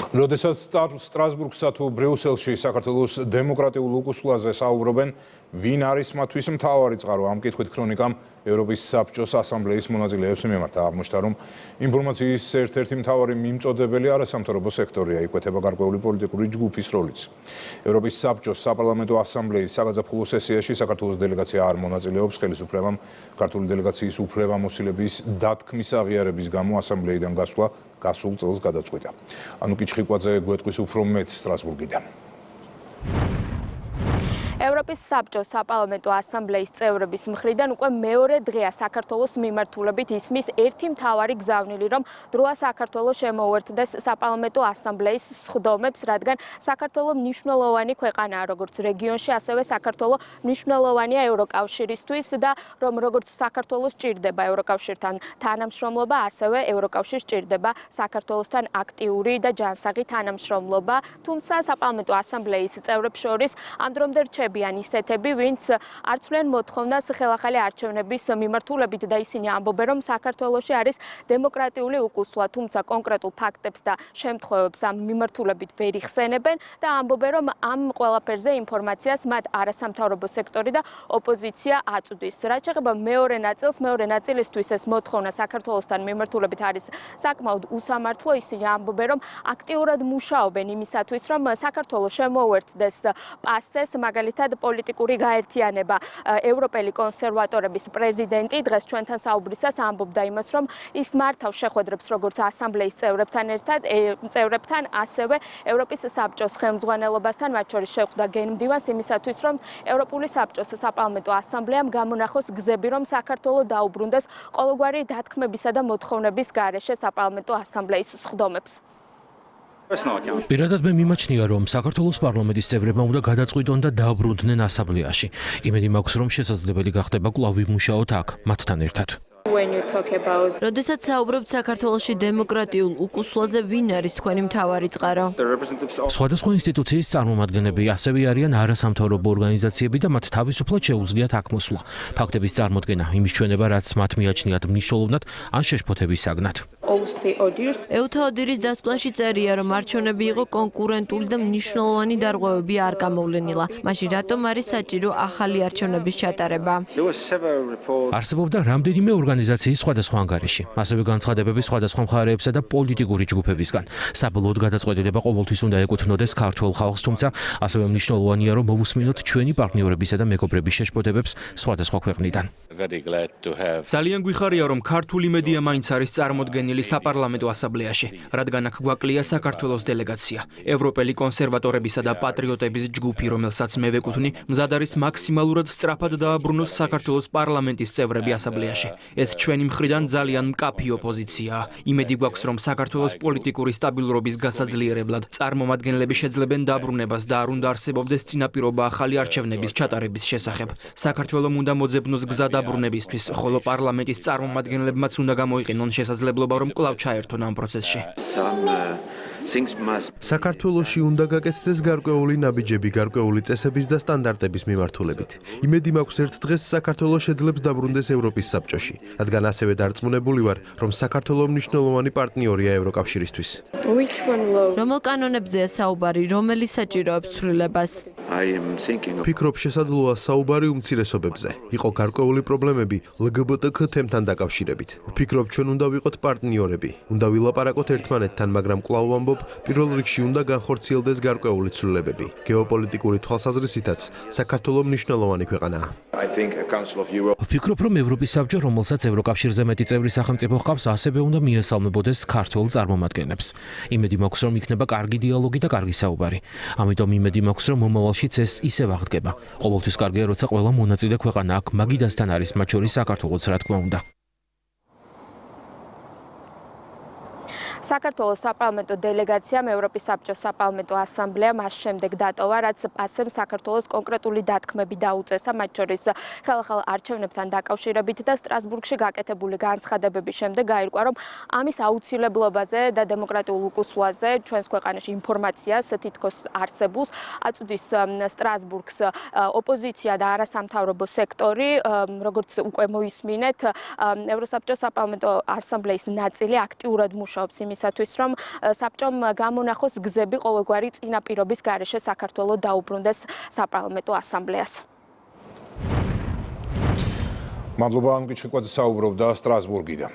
როდესაც სტრასბურგსა თუ ბრიუსელში საქართველოს დემოკრატიულ უკუსვლაზე საუბრობენ, ვინ არის მათთვის მთავარი წყარო? ამ კითხვით ქრონიკამ ევროპის საბჭოს ასამბლეის მონაწილეებს მიმართა. აღმოჩნდა, რომ ინფორმაციის ერთ-ერთი მთავარი მიმწოდებელი არასამთავრობო სექტორია, იკვეთება გარკვეული პოლიტიკური ჯგუფის როლიც. ევროპის საბჭოს საპარლამენტო ასამბლეის საგაზაფხულო სესიაში საქართველოს დელეგაცია არ მონაწილეობს. ხელისუფლებამ ქართული დელეგაციის უფლებამოსილების დათქმის აღიარების გამო ასამბლეიდან გასვლა გასულ წელს გადაწყვიტა. ანუკი ჩხიკვაძე გვეტყვის უფრო მეტ სტრასბურგიდან. ევროპის საბჭოს საპარლამენტო ასამბლეის წევრების მხრიდან უკვე მეორე დღეა საქართველოს მიმართულებით ისმის ერთი მთავარი გზავნილი, რომ დროა საქართველოს შემოუერთდეს საპარლამენტო ასამბლეის სხდომებს, რადგან საქართველო მნიშვნელოვანი ქვეყანაა როგორც რეგიონში, ასევე საქართველო მნიშვნელოვანია ევროკავშირისთვის და რომ როგორც საქართველოს სჭირდება ევროკავშირთან თანამშრომლობა, ასევე ევროკავშირს სჭირდება საქართველოსთან აქტიური და ჯანსაღი თანამშრომლობა. თუმცა საპარლამენტო ასამბლეის წევრებს შორის ამ დრომდე ისეთები, ვინც არ ცვლიან მოთხოვნას ხელახალი არჩევნების მიმართულებით და ისინი ამბობენ, რომ საქართველოში არის დემოკრატიული უკუსვლა, თუმცა კონკრეტულ ფაქტებს და შემთხვევებს ამ მიმართულებით ვერ იხსენებენ და ამბობენ, რომ ამ ყველაფერზე ინფორმაციას მათ არასამთავრობო სექტორი და ოპოზიცია აწვდის. რაც შეეხება მეორე ნაწილს, მეორე ნაწილისთვის ეს მოთხოვნა საქართველოსთან მიმართულებით არის საკმაოდ უსამართლო. ისინი ამბობენ, რომ აქტიურად მუშაობენ იმისათვის, რომ საქართველო შემოუერთდეს პასეს, მაგალითად პოლიტიკური გაერთიანება ევროპელი კონსერვატორების პრეზიდენტი დღეს ჩვენთან საუბრისას ამბობდა იმას, რომ ის მართავს შეხვედრებს როგორც ასამბლეის წევრებთან, ასევე ევროპის საბჭოს ხელმძღვანელობასთან, მათ შორის შეხვდა გენმდივანს იმისათვის, რომ ევროპული საბჭოს საპარლამენტო ასამბლეამ გამონახოს გზები, რომ საქართველო დაუბრუნდეს ყოველგვარი დათქმებისა და მოთხოვნების გარეშე საპარლამენტო ასამბლეის სხდომებს. პირადად მე მიმაჩნია, რომ საქართველოს პარლამენტის წევრებმა უნდა გადაწყვიტონ და დაუბრუნდნენ ასამბლეაში. იმედი მაქვს, რომ შესაძლებელი გახდება კვლავ ვიმუშაოთ აქ, მათთან ერთად. როდესაც საუბრობთ საქართველოში დემოკრატიულ უკუსვლაზე, ვინ არის თქვენი მთავარი წყარო? სხვადასხვა ინსტიტუციის წარმომადგენლები ასევე არიან არასამთავრობო ორგანიზაციები და მათ თავისუფლად შეუძლიათ აქ მოსვლა. ფაქტების წარმოდგენა, იმის ჩვენება, რაც მათ მიაჩნიათ მნიშვნელოვნად, ან შეშფოთების საგნად. ეუთა ოდირის დასკვნაში წერია, რომ არჩევნები იყო კონკურენტული და მნიშვნელოვანი დარღვევები არ გამოვლენილა. მაშინ რატომ არის საჭირო ახალი არჩევნების ჩატარება? არსებობდა რამდენიმე ორგანიზაციის სხვადასხვა ანგარიში, ასევე განცხადებები სხვადასხვა მხარეებსა და პოლიტიკური ჯგუფებისგან. საბოლოოდ გადაწყვეტილება ყოველთვის უნდა ეკუთვნოდეს ქართველ ხალხს, თუმცა ასევე მნიშვნელოვანია, რომ მოვუსმინოთ ჩვენი პარტნიორებისა და მეგობრების შეშფოთებებს სხვადასხვა ქვეყნიდან. ძალიან გვიხარია, რომ ქართული მედია მაინც არის წარმოდგენილი საპარლამენტო ასამბლეაში, რადგან აქ გვაკლია საქართველოს დელეგაცია. ევროპელი კონსერვატორებისა და პატრიოტების ჯგუფი, რომელსაც მე ვეკუთვნი, მზად არის მაქსიმალურად სწრაფად დააბრუნოს საქართველოს პარლამენტის წევრები ასამბლეაში. ეს ჩვენი მხრიდან ძალიან მკაფი ოპოზიციაა. იმედი გვაქვს, რომ საქართველოს პოლიტიკური სტაბილურობის გასაძლიერებლად წარმომადგენლები შეძლებენ დაბრუნებას და არ უნდა არსებობდეს წინაპირობა ახალი არჩევნების ჩატარების შესახებ. საქართველომ უნდა მოძებნოს გზა დაბრუნებისთვის, ხოლო პარლამენტის წარმომადგენლებმაც უნდა გამოიყენონ შესაძლებლობა, რომ კვლავ ჩაერთონ ამ პროცესში. საქართველოში უნდა გაკეთდეს გარკვეული ნაბიჯები გარკვეული წესების და სტანდარტების მიმართულებით. იმედი მაქვს ერთ დღეს საქართველოს შეძლებს დაბრუნდეს ევროპის საბჭოში, რადგან ასევე დარწმუნებული ვარ, რომ საქართველო მნიშვნელოვანი პარტნიორია ევროკავშირისთვის. რომელ კანონებზეა საუბარი, რომელი საჭიროებს ცვლილებას? ფიქრობ შესაძლოა საუბარი უმცირესობებზე. იყო გარკვეული პრობლემები LGBT თემთან დაკავშირებით. ვფიქრობ ჩვენ უნდა ვიყოთ პარტნიორები. უნდა ვილაპარაკოთ ერთმანეთთან, მაგრამ კვლავ ვამბობ, პირველ რიგში უნდა განხორციელდეს გარკვეული ცვლილებები. გეოპოლიტიკური თვალსაზრისითაც საქართველო მნიშვნელოვანი ქვეყანაა. ვფიქრობ, რომ ევროპის საბჭო, რომელსაც ევროკავშირზე მეტი წევრი სახელმწიფო ჰყავს, ასევე უნდა მიესალმებოდეს ქართულ წარმომადგენლებს. იმედი მაქვს, რომ იქნება კარგი დიალოგი და კარგი საუბარი. ამიტომ იმედი მაქვს, რომ მომავალშიც ეს ისევ აღდგება. ყოველთვის კარგია, როცა ყველა მონაწილე ქვეყანა აქ მაგიდასთან არის, მათ შორის საქართველოც, რა თქმა უნდა. საქართველოს საპარლამენტო დელეგაციამ ევროპის საბჭოს საპარლამენტო ასამბლეა მას შემდეგ დატოვა, რაც პასემ საქართველოს კონკრეტული დათქმები დაუწესა, მათ შორის ხელახალ არჩევნებთან დაკავშირებით და სტრასბურგში გაკეთებული განცხადებების შემდეგ გაირკვა, რომ ამის აუცილებლობაზე და დემოკრატიულ უკუსვლაზე ჩვენს ქვეყანაში ინფორმაციას თითქოს არსებულს აწვდის სტრასბურგს ოპოზიცია და არასამთავრობო სექტორი, როგორც უკვე მოისმინეთ, ევროსაბჭოს საპარლამენტო ასამბლეის ნაწილი აქტიურად მუშაობს იმის იმისათვის, რომ საბჭომ გამონახოს გზები ყოველგვარი წინაპირობის გარეშე საქართველოს დაუბრუნდეს საპარლამენტო ასამბლეას. მადლობა ამ კითხიკვაძე საუბრობდა სტრასბურგიდან.